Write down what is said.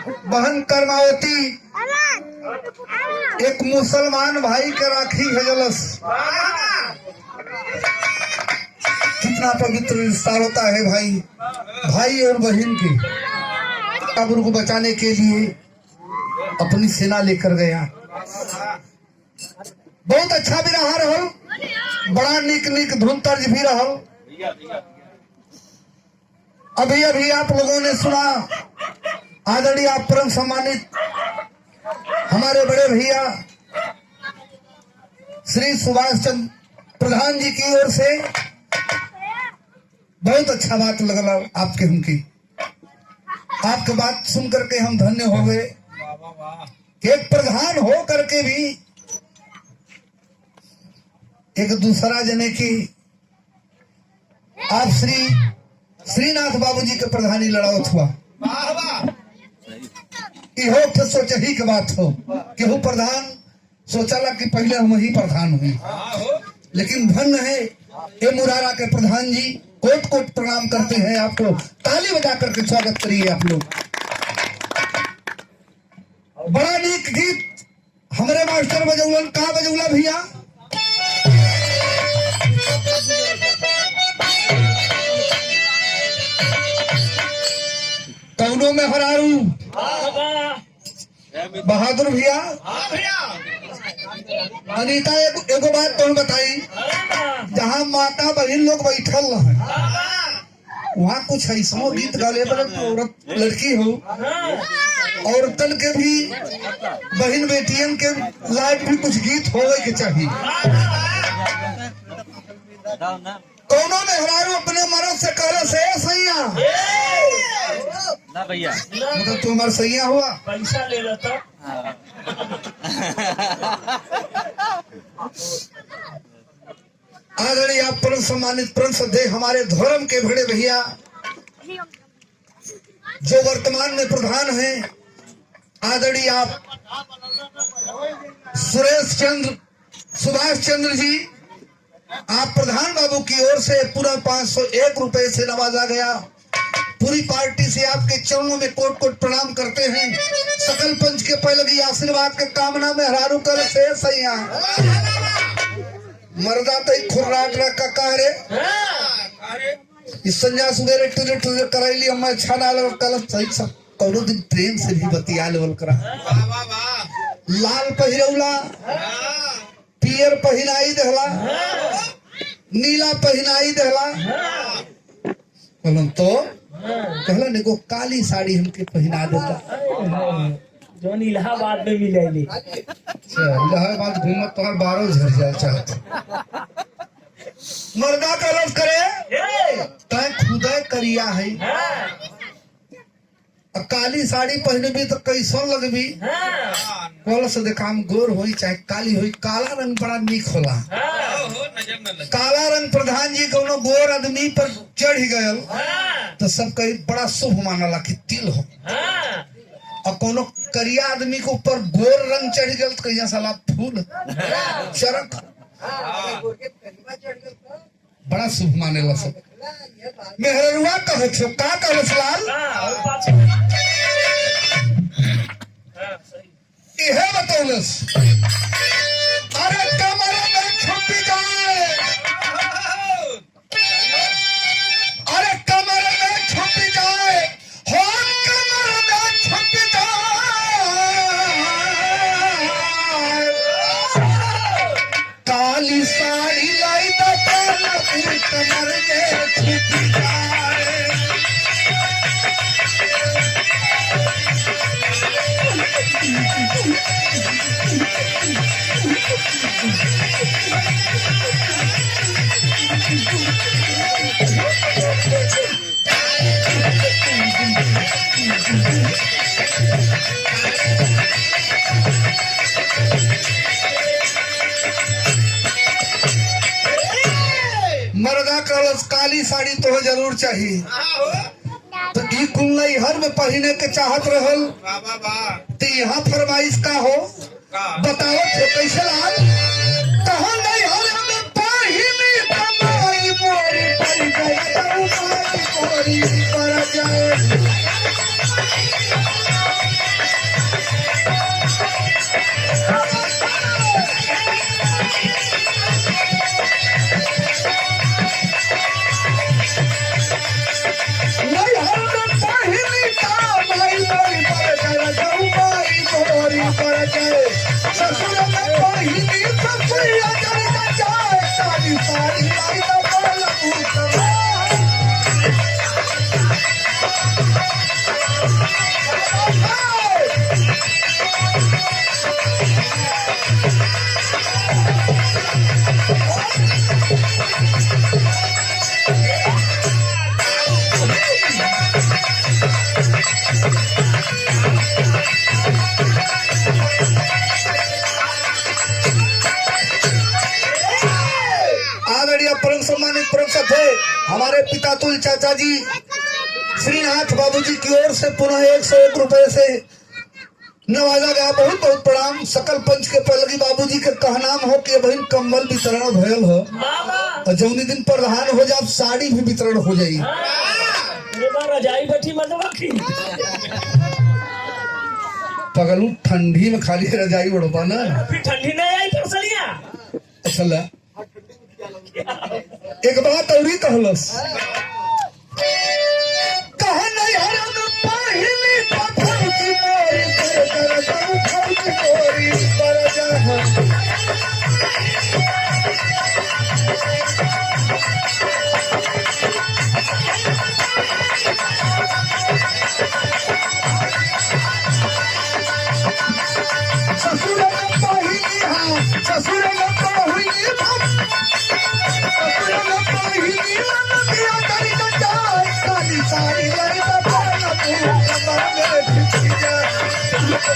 बहन कर्मावती एक मुसलमान भाई के राखी भेजलस। कितना पवित्र रिश्ता होता है भाई, भाई और बहन की। काबुल को बचाने के लिए अपनी सेना लेकर गया। बहुत अच्छा भी रहा रहल, बड़ा निक निक धुन तर्ज भी रहल। अभी अभी आप लोगों ने सुना आदरणीय आप परम सम्मानित हमारे बड़े भैया श्री सुभाष चंद्र प्रधान जी की ओर से बहुत अच्छा बात लगल आपके हमकी। आपके बात सुन करके हम धन्य हो गए कि एक प्रधान हो करके भी एक दूसरा जने की आप श्रीनाथ बाबूजी के प्रधानी लड़ावत हुआ। इहो तो सोच ही के बात हो कि वो प्रधान सोचला कि पहले हम ही प्रधान हुई, लेकिन धन्य है ये मुरारा के प्रधान जी। कोट कोट प्रणाम करते हैं आपको, ताली बजा करके स्वागत करिए आप लोग। बड़ा नीक गीत हमारे मास्टर बजौलन। कहा बजौला भैया? कौनों में हरारू बहादुर भैया। अनीता एगो बात तो बताई, जहाँ माता बहन लोग बैठल है वहाँ कुछ ऐसा गीत गाले बड़े औरत लड़की हो, औरतन के भी बहन बेटियन के लायक भी कुछ गीत होवे के चाहिए। कौनों में हरारू अपने मर्द से कह से सैया ना भैया, मतलब तू हमारा सैया हुआ, पैसा ले लेता। आदरणीय आप परम सम्मानित परम श्रद्धेय हमारे धर्म के बड़े भैया जो वर्तमान में प्रधान हैं, आदरणीय आप सुभाष चंद्र जी, आप प्रधान बाबू की ओर से पूरा 501 रुपए से नवाजा गया। पूरी पार्टी से आपके चरणों में कोट कोट प्रणाम करते हैं। सकल पंच के पहले आशीर्वाद के कामना में हरारू कर से सैया मर्दा तो खुर्राट रखा कारे इस संजा सुबेरे टुरे टुरे कराइली हम अच्छा ना लग कल सही सब कौनो दिन प्रेम से भी बतिया लेवल करा। लाल पहिरौला, पियर पहिनाई देहला, नीला पहिनाई देहला, तो कहला निको काली साड़ी हमके पहना देता जो इलाहाबाद में मिलेगी। इलाहाबाद घूमत तुम्हार 12 झर जाए चाहते मर्दा का रस करे तय खुदे करिया है। काली साड़ी पहने भी तो कैसन लगबी, कल से देखा हम गोर होई चाहे काली होई, काला रंग बड़ा निक होला। काला रंग प्रधान जी कोनो गोर आदमी पर चढ़ गयल तो सब कहीं बड़ा शुभ मानला कि तिल हो, और कोनो करिया आदमी के ऊपर गोर रंग चढ़ गया तो कहीं साला फूल चरक बड़ा शुभ मानेला सब। मेहरुआ कहे छो का कहलस लाल इहे बतौलस, अरे कमर में छुपी जाए, अरे कमर में छुपी जाए, हो कमर में छुपी जाए, काली साड़ी लाई तो कमर में छुपी जाए। मर्दा कलश काली साड़ी तो जरूर चाहिए, तो ई कुल्लई हर में पहने के चाहत रहल, तो यहाँ फरमाइश का हो बताओ तो कैसे लाल कहो नहीं हर में पहनी कमाई मोरी पर गई मोरी पर जाए। आदरणीय परम सम्मानित परम सत्य हमारे पितातुल चाचा जी श्रीनाथ बाबूजी की ओर से पुनः 101 रुपए से नवाजा गया। बहुत बहुत प्रणाम। सकल पंच के पलगी बाबूजी के कहनाम हो कि बहन कंबल वितरण भयल हो और जौनी दिन प्रधान हो जाए साड़ी भी वितरण हो जाई। रजाई बैठी मतलब की पगलू ठंडी में खाली रजाई उड़वा ना फिर ठंडी नहीं आई परसलिया। अच्छा ला एक बात और ही कहलस कहा नहीं हरम पहिली पफौजी मोरी कर जाऊ फौजी मोरी कर जा ससुर न पहिली हां ससुर न पहिली ससुर न पहिली मन दिया करी चाय काली साड़ी लड़ी बाबा तू कमर में भिज जा